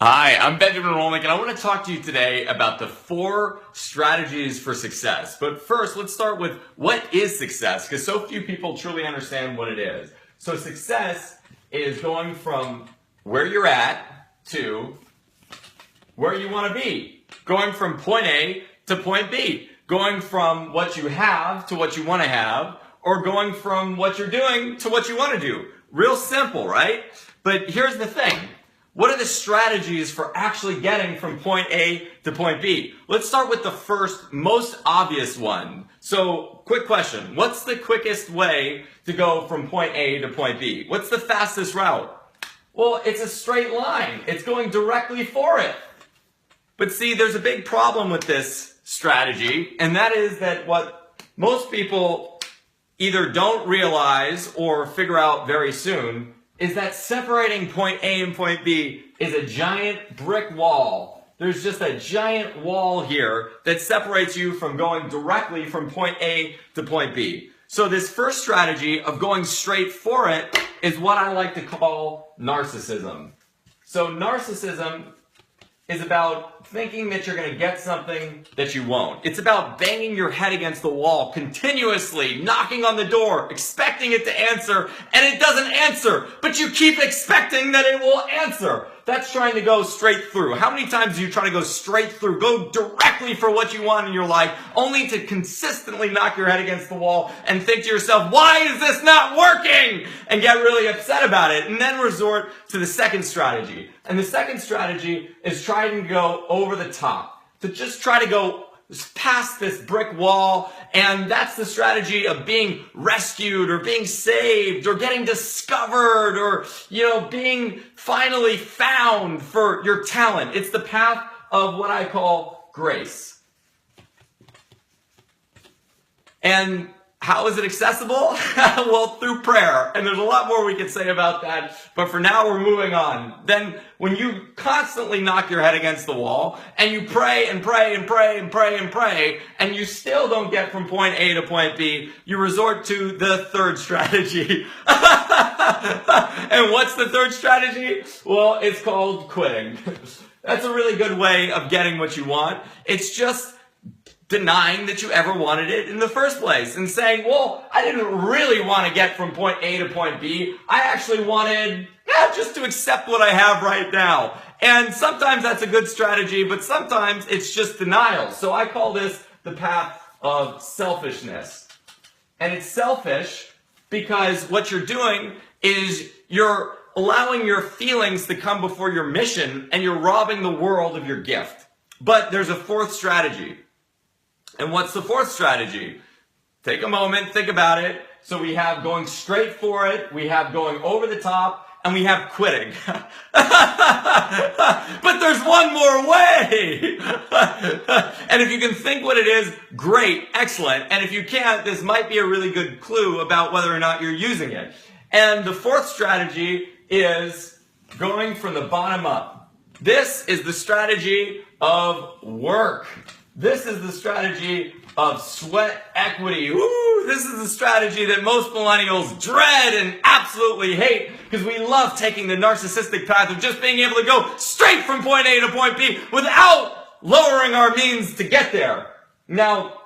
Hi, I'm Benjamin Rolnick, and I want to talk to you today about the 4 strategies for success. But first, let's start with what is success, because so few people truly understand what it is. So success is going from where you're at to where you want to be. Going from point A to point B. Going from what you have to what you want to have, or going from what you're doing to what you want to do. Real simple, right? But here's the thing. What are the strategies for actually getting from point A to point B? Let's start with the first, most obvious one. So, quick question. What's the quickest way to go from point A to point B? What's the fastest route? Well, it's a straight line. It's going directly for it. But see, there's a big problem with this strategy, and that is that what most people either don't realize or figure out very soon is that separating point A and point B is a giant brick wall. There's just a giant wall here that separates you from going directly from point A to point B. So this first strategy of going straight for it is what I like to call narcissism. So narcissism is about thinking that you're going to get something that you won't. It's about banging your head against the wall continuously, knocking on the door, expecting it to answer, and it doesn't answer, but you keep expecting that it will answer. That's trying to go straight through. How many times do you try to go straight through, go directly for what you want in your life, only to consistently knock your head against the wall and think to yourself, why is this not working? And get really upset about it, and then resort to the second strategy. And the second strategy is trying to go over the top, to just try to go past this brick wall, and that's the strategy of being rescued or being saved or getting discovered or, being finally found for your talent. It's the path of what I call grace. And how is it accessible? Well, through prayer. And there's a lot more we could say about that, but for now we're moving on. Then when you constantly knock your head against the wall and you pray and pray and pray and pray and pray and you still don't get from point A to point B, you resort to the third strategy. And what's the third strategy? Well, it's called quitting. That's a really good way of getting what you want. It's just denying that you ever wanted it in the first place and saying, well, I didn't really want to get from point A to point B. I actually wanted just to accept what I have right now. And sometimes that's a good strategy, but sometimes it's just denial. So I call this the path of selfishness. And it's selfish because what you're doing is you're allowing your feelings to come before your mission and you're robbing the world of your gift. But there's a fourth strategy. And what's the fourth strategy? Take a moment, think about it. So we have going straight for it, we have going over the top, and we have quitting. But there's one more way. And if you can think what it is, great, excellent. And if you can't, this might be a really good clue about whether or not you're using it. And the fourth strategy is going from the bottom up. This is the strategy of work. This is the strategy of sweat equity. Woo! This is the strategy that most millennials dread and absolutely hate because we love taking the narcissistic path of just being able to go straight from point A to point B without lowering our means to get there. Now,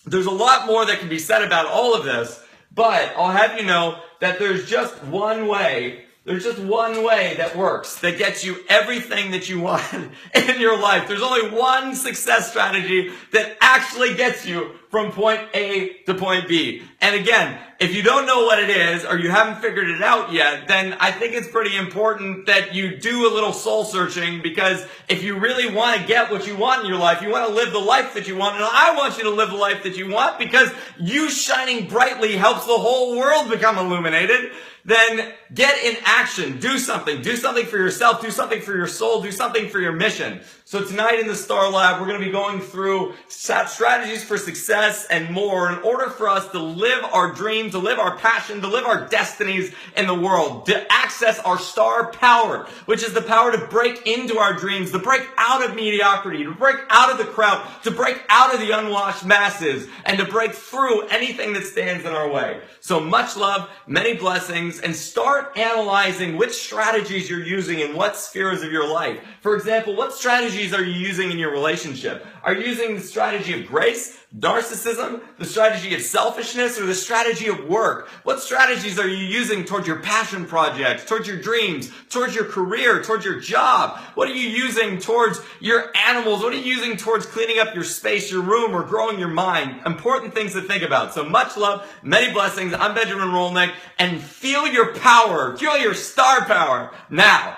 there's a lot more that can be said about all of this, but I'll have you know that there's just one way. There's just one way that works, that gets you everything that you want in your life. There's only one success strategy that actually gets you from point A to point B. And again, if you don't know what it is or you haven't figured it out yet, then I think it's pretty important that you do a little soul searching, because if you really want to get what you want in your life, you want to live the life that you want, and I want you to live the life that you want because you shining brightly helps the whole world become illuminated, then get in action. Do something. Do something for yourself. Do something for your soul. Do something for your mission. So tonight in the Star Lab, we're going to be going through strategies for success and more in order for us to live our dream, to live our passion, to live our destinies in the world, to access our star power, which is the power to break into our dreams, to break out of mediocrity, to break out of the crowd, to break out of the unwashed masses, and to break through anything that stands in our way. So much love, many blessings. things and start analyzing which strategies you're using in what spheres of your life. For example, what strategies are you using in your relationship? Are you using the strategy of grace, narcissism, the strategy of selfishness, or the strategy of work? What strategies are you using towards your passion projects, towards your dreams, towards your career, towards your job? What are you using towards your animals? What are you using towards cleaning up your space, your room, or growing your mind? Important things to think about. So much love, many blessings. I'm Benjamin Rolnick, and feel your power, feel your star power now.